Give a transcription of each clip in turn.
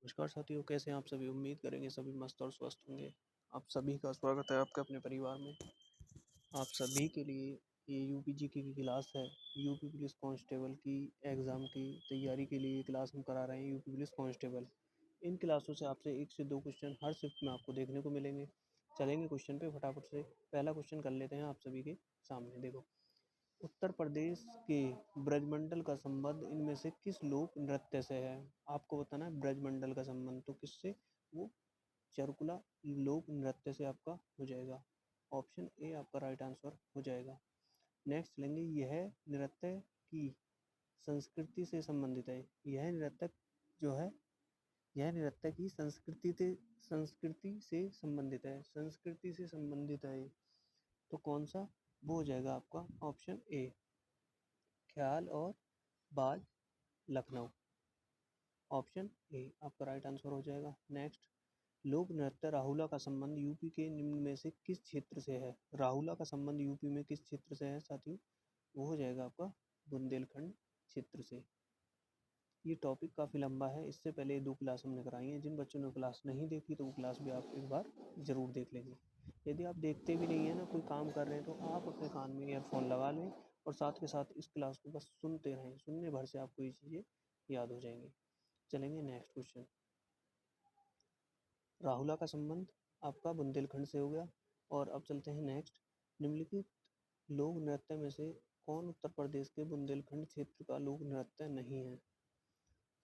नमस्कार साथियों, कैसे हैं आप सभी। उम्मीद करेंगे सभी मस्त और स्वस्थ होंगे। आप सभी का स्वागत है आपके अपने परिवार में। आप सभी के लिए ये यूपीजी की क्लास है। यूपी पुलिस कांस्टेबल की एग्ज़ाम की तैयारी के लिए क्लास हम करा रहे हैं, यूपी पुलिस कांस्टेबल। इन क्लासों से आपसे 1 से 2 क्वेश्चन हर शिफ्ट में आपको देखने को मिलेंगे। चलेंगे क्वेश्चन पे फटाफट से। पहला क्वेश्चन कर लेते हैं आप सभी के सामने। देखो, उत्तर प्रदेश के ब्रजमंडल का संबंध इनमें से किस लोक नृत्य से है। आपको बताना है ब्रजमंडल का संबंध तो किससे, वो चरकुला लोक नृत्य से आपका हो जाएगा। ऑप्शन ए आपका राइट आंसर हो जाएगा। नेक्स्ट लेंगे, यह नृत्य की संस्कृति से संबंधित है। यह नृत्य जो है, यह नृत्य की संस्कृति से संबंधित है। संस्कृति से संबंधित है तो कौन सा, वो हो जाएगा आपका ऑप्शन ए, ख्याल और बाज लखनऊ। ऑप्शन ए आपका राइट आंसर हो जाएगा। नेक्स्ट, लोक नृत्य राहुला का संबंध यूपी के निम्न में से किस क्षेत्र से है। राहुला का संबंध यूपी में किस क्षेत्र से है साथियों, वो हो जाएगा आपका बुंदेलखंड क्षेत्र से। ये टॉपिक काफ़ी लंबा है, इससे पहले 2 क्लास हमने कराई हैं। जिन बच्चों ने क्लास नहीं देखी तो वो क्लास भी आप एक बार ज़रूर देख लेंगे। यदि आप देखते भी नहीं हैं ना, कोई काम कर रहे हैं, तो आप अपने कान में ईयरफोन लगा लें और साथ के साथ इस क्लास को बस सुनते रहें। सुनने भर से आपको ये चीज़ें याद हो जाएंगी। चलेंगे नेक्स्ट क्वेश्चन। राहुला का संबंध आपका बुंदेलखंड से हो गया। और अब चलते हैं नेक्स्ट। निम्नलिखित लोक नृत्य में से कौन उत्तर प्रदेश के बुंदेलखंड क्षेत्र का लोक नृत्य नहीं है।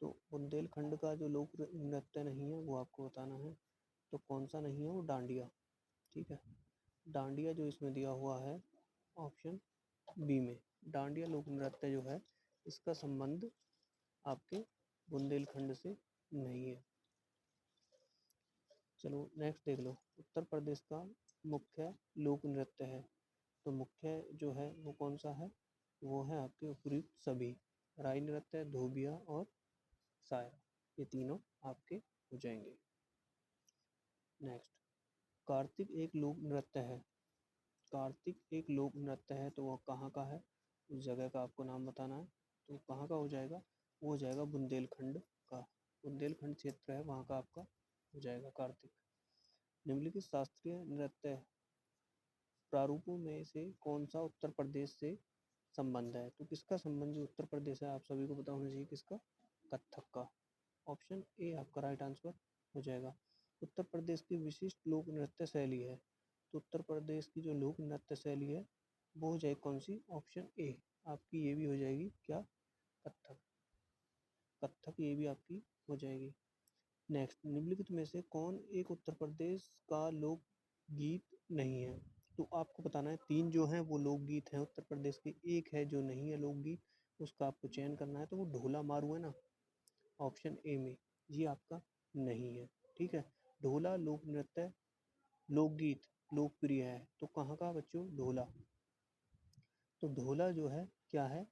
तो बुंदेलखंड का जो लोक नृत्य नहीं है वो आपको बताना है। तो कौन सा नहीं है, वो डांडिया। ठीक है, डांडिया जो इसमें दिया हुआ है ऑप्शन बी में, डांडिया लोक नृत्य जो है इसका संबंध आपके बुंदेलखंड से नहीं है। चलो नेक्स्ट देख लो, उत्तर प्रदेश का मुख्य लोक नृत्य है। तो मुख्य जो है वो कौन सा है, वो है आपके उपयुक्त सभी, राई नृत्य, धोबिया और सायरा। ये तीनों आपके हो जाएंगे। नेक्स्ट, कार्तिक एक लोक नृत्य है। कार्तिक एक लोक नृत्य है तो वो कहाँ का है, उस जगह का आपको नाम बताना है। तो कहाँ का हो जाएगा, वो हो जाएगा बुंदेलखंड का। बुंदेलखंड क्षेत्र है वहाँ का आपका हो जाएगा कार्तिक। निम्नलिखित शास्त्रीय नृत्य प्रारूपों में से कौन सा उत्तर प्रदेश से संबंध है। तो किसका संबंध जो उत्तर प्रदेश है, आप सभी को पता होना चाहिए किसका, कथक का। ऑप्शन ए आपका राइट आंसर हो जाएगा। उत्तर प्रदेश की विशिष्ट लोक नृत्य शैली है। तो उत्तर प्रदेश की जो लोक नृत्य शैली है वो हो जाएगी कौन सी, ऑप्शन ए आपकी ये भी हो जाएगी क्या, कथक। कथक ये भी आपकी हो जाएगी। नेक्स्ट, निम्नलिखित में से कौन एक उत्तर प्रदेश का लोक गीत नहीं है। तो आपको बताना है, 3 जो हैं वो लोकगीत हैं उत्तर प्रदेश के, एक है जो नहीं है लोकगीत, उसका आपको चयन करना है। तो वो ढोला मारू है ना, ऑप्शन ए में, ये आपका नहीं है। ठीक है, ढोला लोक नृत्य लोकगीत लोकप्रिय है तो कहाँ का बच्चों, ढोला। तो ढोला जो है क्या है,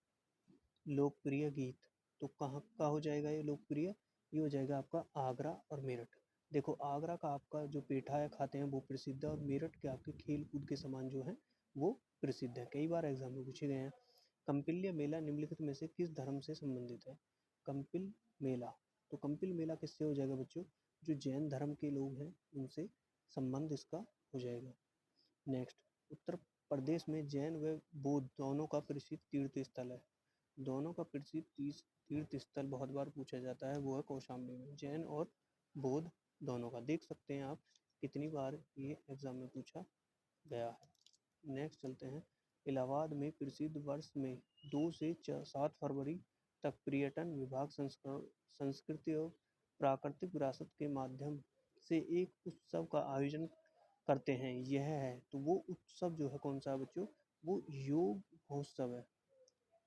लोकप्रिय गीत। तो कहाँ का हो जाएगा ये लोकप्रिय, ये हो जाएगा आपका आगरा और मेरठ। देखो, आगरा का आपका जो पेठा है खाते हैं वो प्रसिद्ध है, और मेरठ के आपके खेल कूद के सामान जो है वो प्रसिद्ध है, कई बार एग्जाम में पूछे गए हैं। कंपिल्य मेला निम्नलिखित में से किस धर्म से संबंधित है। कंपिल मेला, तो कंपिल मेला किससे हो जाएगा बच्चों, जो जैन धर्म के लोग हैं उनसे संबंध इसका हो जाएगा। नेक्स्ट, उत्तर प्रदेश में जैन व बौद्ध दोनों का प्रसिद्ध तीर्थ स्थल है। दोनों का प्रसिद्ध तीर्थ स्थल बहुत बार पूछा जाता है, वो है कौशाम्बी में। जैन और बौद्ध दोनों का, देख सकते हैं आप कितनी बार ये एग्जाम में पूछा गया है। नेक्स्ट चलते हैं, इलाहाबाद में प्रसिद्ध वर्ष में 2 से 7 फरवरी तक पर्यटन विभाग संस्कृति और प्राकृतिक विरासत के माध्यम से एक उत्सव का आयोजन करते हैं, यह है। तो वो उत्सव जो है कौन सा है बच्चों, वो योग महोत्सव है,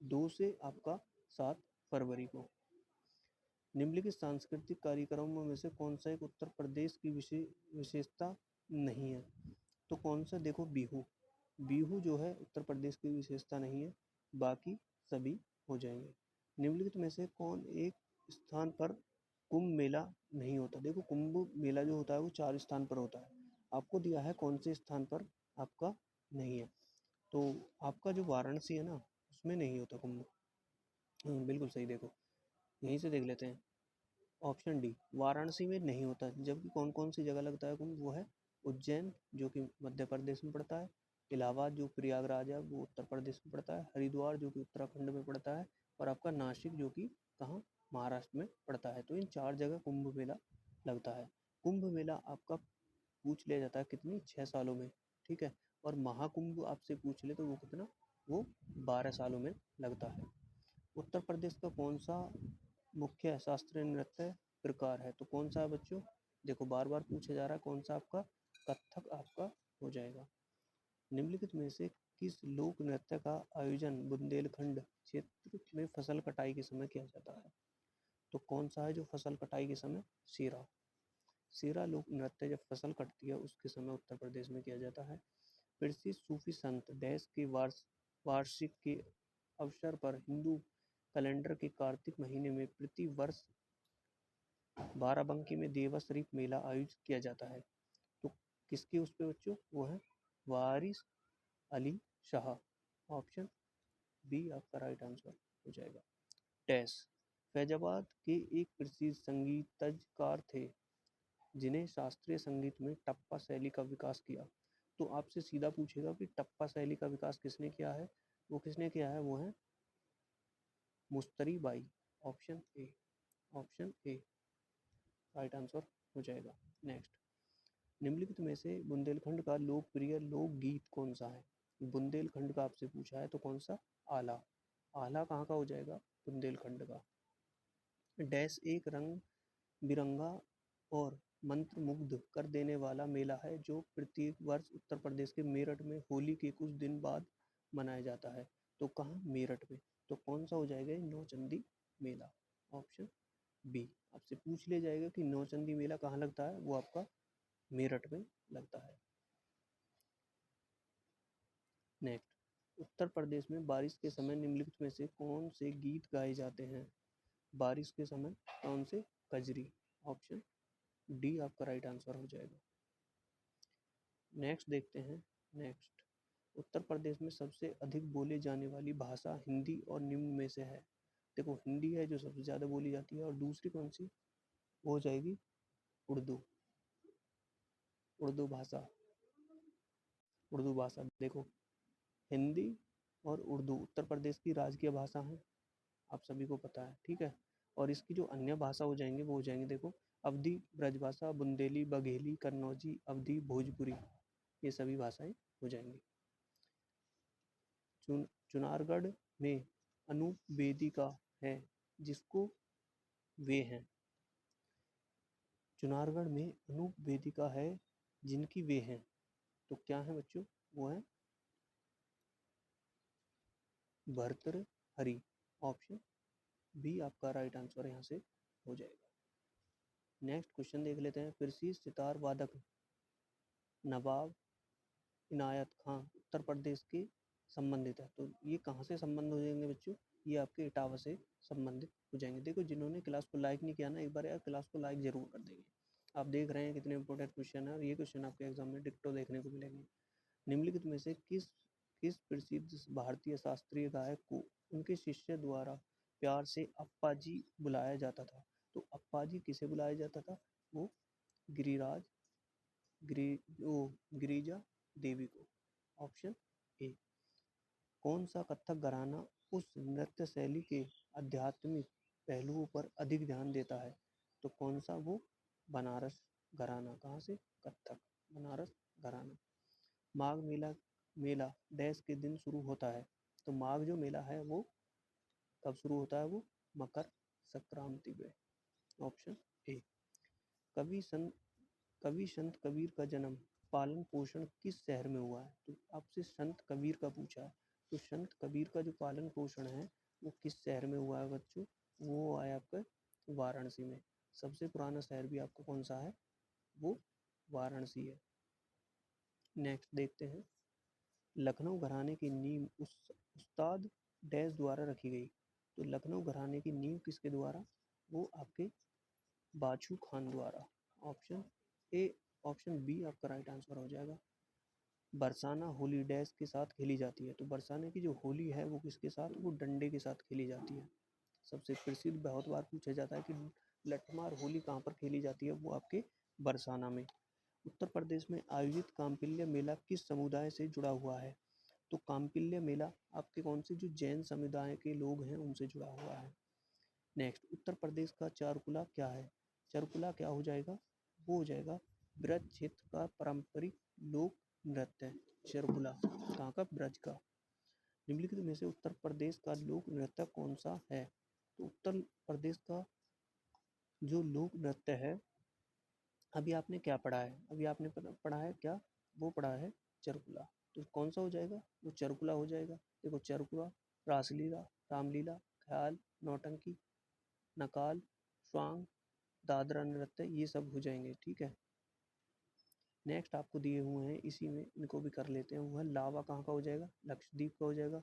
2 से आपका 7 फरवरी को। निम्नलिखित सांस्कृतिक कार्यक्रमों में से कौन सा एक उत्तर प्रदेश की विशेषता नहीं है। तो कौन सा, देखो बिहू, बिहू जो है उत्तर प्रदेश की विशेषता नहीं है, बाकी सभी हो जाएंगे। निम्नलिखित में से कौन एक स्थान पर कुंभ मेला नहीं होता। देखो, कुंभ मेला जो होता है वो 4 स्थान पर होता है, आपको दिया है कौन से स्थान पर आपका नहीं है। तो आपका जो वाराणसी है ना, उसमें नहीं होता कुंभ। बिल्कुल सही, देखो यहीं से देख लेते हैं। ऑप्शन डी वाराणसी में नहीं होता। जबकि कौन कौन सी जगह लगता है कुंभ, वो है उज्जैन जो कि मध्य प्रदेश में पड़ता है, इलाहाबाद जो प्रयागराज है वो उत्तर प्रदेश में पड़ता है, हरिद्वार जो कि उत्तराखंड में पड़ता है, और आपका नासिक जो कि कहाँ, महाराष्ट्र में पड़ता है। तो इन 4 जगह कुंभ मेला लगता है। कुंभ मेला आपका पूछ लिया जाता है कितनी, 6 सालों में, ठीक है। और महाकुंभ आपसे पूछ ले तो वो कितना, वो 12 सालों में लगता है। उत्तर प्रदेश का कौन सा मुख्य शास्त्रीय नृत्य प्रकार है, तो कौन सा है बच्चों, देखो बार बार पूछा जा रहा है कौन सा, आपका कथक आपका हो जाएगा। निम्नलिखित में से किस लोक नृत्य का आयोजन बुंदेलखंड क्षेत्र में फसल कटाई के समय किया जाता है, तो कौन सा है जो फसल कटाई के समय, सीरा। सीरा लोक नृत्य जब फसल कटती है उसके समय उत्तर प्रदेश में किया जाता है। प्रसिद्ध सूफी संत डैश के वार्षिक के अवसर पर हिंदू कैलेंडर के कार्तिक महीने में प्रति वर्ष बाराबंकी में देवशरीफ मेला आयोजित किया जाता है। तो किसके उस पे बच्चों, वो है वारिस अली शाह। ऑप्शन बी आपका राइट आंसर हो जाएगा। डैश फैजाबाद के एक प्रसिद्ध संगीतकार थे जिन्हें शास्त्रीय संगीत में टप्पा शैली का विकास किया। तो आपसे सीधा पूछेगा कि टप्पा शैली का विकास किसने किया है, वो किसने किया है, वो है Mustari Bai. Option A, option A right answer हो जाएगा। नेक्स्ट, निम्नलिखित में से बुंदेलखंड का लोकप्रिय लोकगीत कौन सा है, बुंदेलखंड का आपसे पूछा है तो कौन सा, आला। आला कहाँ का हो जाएगा, बुंदेलखंड का। डैश एक रंग बिरंगा और मंत्रमुग्ध कर देने वाला मेला है जो प्रत्येक वर्ष उत्तर प्रदेश के मेरठ में होली के कुछ दिन बाद मनाया जाता है। तो कहाँ, मेरठ में। तो कौन सा हो जाएगा, नौचंदी मेला। ऑप्शन बी आपसे पूछ लिया जाएगा कि नौचंदी मेला कहाँ लगता है, वो आपका मेरठ में लगता है। नेक्स्ट, उत्तर प्रदेश में बारिश के समय निम्नलिखित में से कौन से गीत गाए जाते हैं, बारिश के समय कौन से, कजरी। ऑप्शन डी आपका राइट आंसर हो जाएगा। नेक्स्ट देखते हैं। नेक्स्ट, उत्तर प्रदेश में सबसे अधिक बोले जाने वाली भाषा हिंदी और निम्न में से है। देखो हिंदी है जो सबसे ज़्यादा बोली जाती है, और दूसरी कौन सी, वो हो जाएगी उर्दू। उर्दू भाषा, उर्दू भाषा देखो, हिंदी और उर्दू उत्तर प्रदेश की राजकीय भाषा है, आप सभी को पता है, ठीक है। और इसकी जो अन्य भाषा हो जाएंगे वो हो जाएंगे, देखो अवधी ब्रजभाषा, बुंदेली, बघेली, कन्नौजी, अवधी, भोजपुरी, ये सभी भाषाएं हो जाएंगी। चुनारगढ़ में अनूप वेदिका है जिसको वे हैं, चुनारगढ़ में अनूप वेदिका है जिनकी वे हैं, तो क्या है बच्चों, वो है भर्तृहरि। ऑप्शन बी आपका राइट आंसर यहाँ से हो जाएगा। नेक्स्ट क्वेश्चन देख लेते हैं। प्रसिद्ध सितार वादक नवाब इनायत खां उत्तर प्रदेश के संबंधित है, तो ये कहाँ से संबंध हो जाएंगे बच्चों, ये आपके इटावा से संबंधित हो जाएंगे। देखो जिन्होंने क्लास को लाइक नहीं किया ना, एक बार यार क्लास को लाइक जरूर कर देंगे। आप देख रहे हैं कितने इंपॉर्टेंट क्वेश्चन है, और ये क्वेश्चन आपके एग्जाम में डिक्टो देखने को मिलेंगे। निम्नलिखित में से किस किस प्रसिद्ध भारतीय शास्त्रीय गायक को उनके शिष्य द्वारा प्यार से अप्पा जी बुलाया जाता था, तो अप्पा जी किसे बुलाया जाता था, वो गिरिराज गिरी वो गिरिजा देवी को। ऑप्शन ए, कौन सा कथक घराना उस नृत्य शैली के आध्यात्मिक पहलुओं पर अधिक ध्यान देता है, तो कौन सा, वो बनारस घराना। कहाँ से, कथक, बनारस घराना। माघ मेला मेला डैश के दिन शुरू होता है, तो माघ जो मेला है वो कब शुरू होता है, वो मकर संक्रांति पे। ऑप्शन ए, कवि संत कवि संत कबीर का जन्म पालन पोषण किस शहर में हुआ है, तो आपसे संत कबीर का पूछा है, तो संत कबीर का जो पालन पोषण है वो किस शहर में हुआ है बच्चों, वो आया आपका वाराणसी में। सबसे पुराना शहर भी आपका कौन सा है, वो वाराणसी है। नेक्स्ट देखते हैं। लखनऊ घराने की नींव उस्ताद डैश द्वारा रखी गई, तो लखनऊ घराने की नींव किसके द्वारा, वो आपके बाछू खान द्वारा। ऑप्शन ए, ऑप्शन बी आपका राइट आंसर हो जाएगा। बरसाना होली डैश के साथ खेली जाती है, तो बरसाने की जो होली है वो किसके साथ, वो डंडे के साथ खेली जाती है। सबसे प्रसिद्ध बहुत बार पूछा जाता है कि लठमार होली कहाँ पर खेली जाती है? वो आपके बरसाना में। उत्तर प्रदेश में आयोजित कांपिल्य मेला किस समुदाय से जुड़ा हुआ है? तो कांपिल्य मेला आपके कौन से जो जैन समुदाय के लोग हैं उनसे जुड़ा हुआ है। नेक्स्ट, उत्तर प्रदेश का चारुकुला क्या है? चारुकुला क्या हो जाएगा? वो हो जाएगा ब्रज क्षेत्र का पारंपरिक लोक नृत्य। चारुकुला कहाँ का? ब्रज का। निम्नलिखित में से उत्तर प्रदेश का लोक नृत्य कौन सा है? तो उत्तर प्रदेश का जो लोक नृत्य है, अभी आपने क्या पढ़ा है? अभी आपने पढ़ा है क्या? वो पढ़ा है चारुकुला। तो कौन सा हो जाएगा? वो चारुकुला हो जाएगा। देखो, चारुकुला, रासलीला, रामलीला, ख्याल, नौटंकी, नकाल, स्वांग, दादरा नृत्य, ये सब हो जाएंगे। ठीक है। नेक्स्ट आपको दिए हुए हैं, इसी में इनको भी कर लेते हैं। वह लावा कहाँ का हो जाएगा? लक्षद्वीप का हो जाएगा।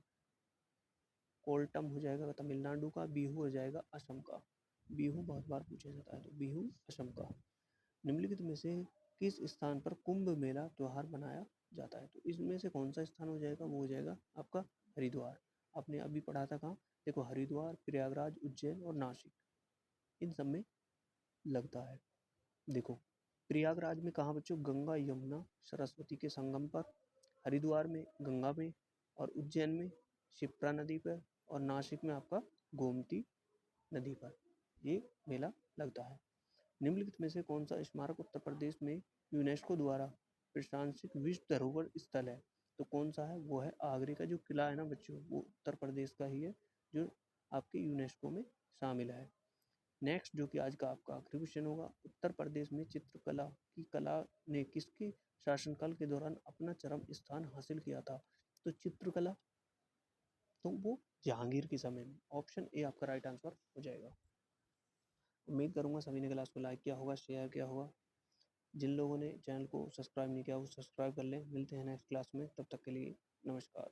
कोल्टम हो जाएगा तमिलनाडु का। बिहू हो जाएगा असम का। बिहू बहुत बार पूछा जाता है, तो बिहू असम का। निम्नलिखित में से किस स्थान पर कुंभ मेला त्योहार मनाया जाता है? तो इसमें से कौन सा स्थान हो जाएगा? वो हो जाएगा आपका हरिद्वार। आपने अभी पढ़ा था कहाँ? देखो, हरिद्वार, प्रयागराज, उज्जैन और नासिक, इन सब में लगता है। देखो, प्रयागराज में कहाँ बच्चों? गंगा यमुना सरस्वती के संगम पर। हरिद्वार में गंगा में, और उज्जैन में शिप्रा नदी पर, और नासिक में आपका गोमती नदी पर ये मेला लगता है। निम्नलिखित में से कौन सा स्मारक उत्तर प्रदेश में यूनेस्को द्वारा प्रशांसित विश्व धरोहर स्थल है? तो कौन सा है? वो है आगरे का जो किला है ना बच्चों, वो उत्तर प्रदेश का ही है, जो आपके यूनेस्को में शामिल है। नेक्स्ट, जो कि आज का आपका आखिरी क्वेश्चन होगा, उत्तर प्रदेश में चित्रकला की कला ने किसके शासनकाल के दौरान अपना चरम स्थान हासिल किया था? तो चित्रकला, तो वो जहांगीर के समय में। ऑप्शन ए आपका राइट आंसर हो जाएगा। उम्मीद करूंगा सभी ने क्लास को लाइक किया होगा, शेयर किया होगा। जिन लोगों ने चैनल को सब्सक्राइब नहीं किया वो सब्सक्राइब कर लें। मिलते हैं नेक्स्ट क्लास में, तब तक के लिए नमस्कार।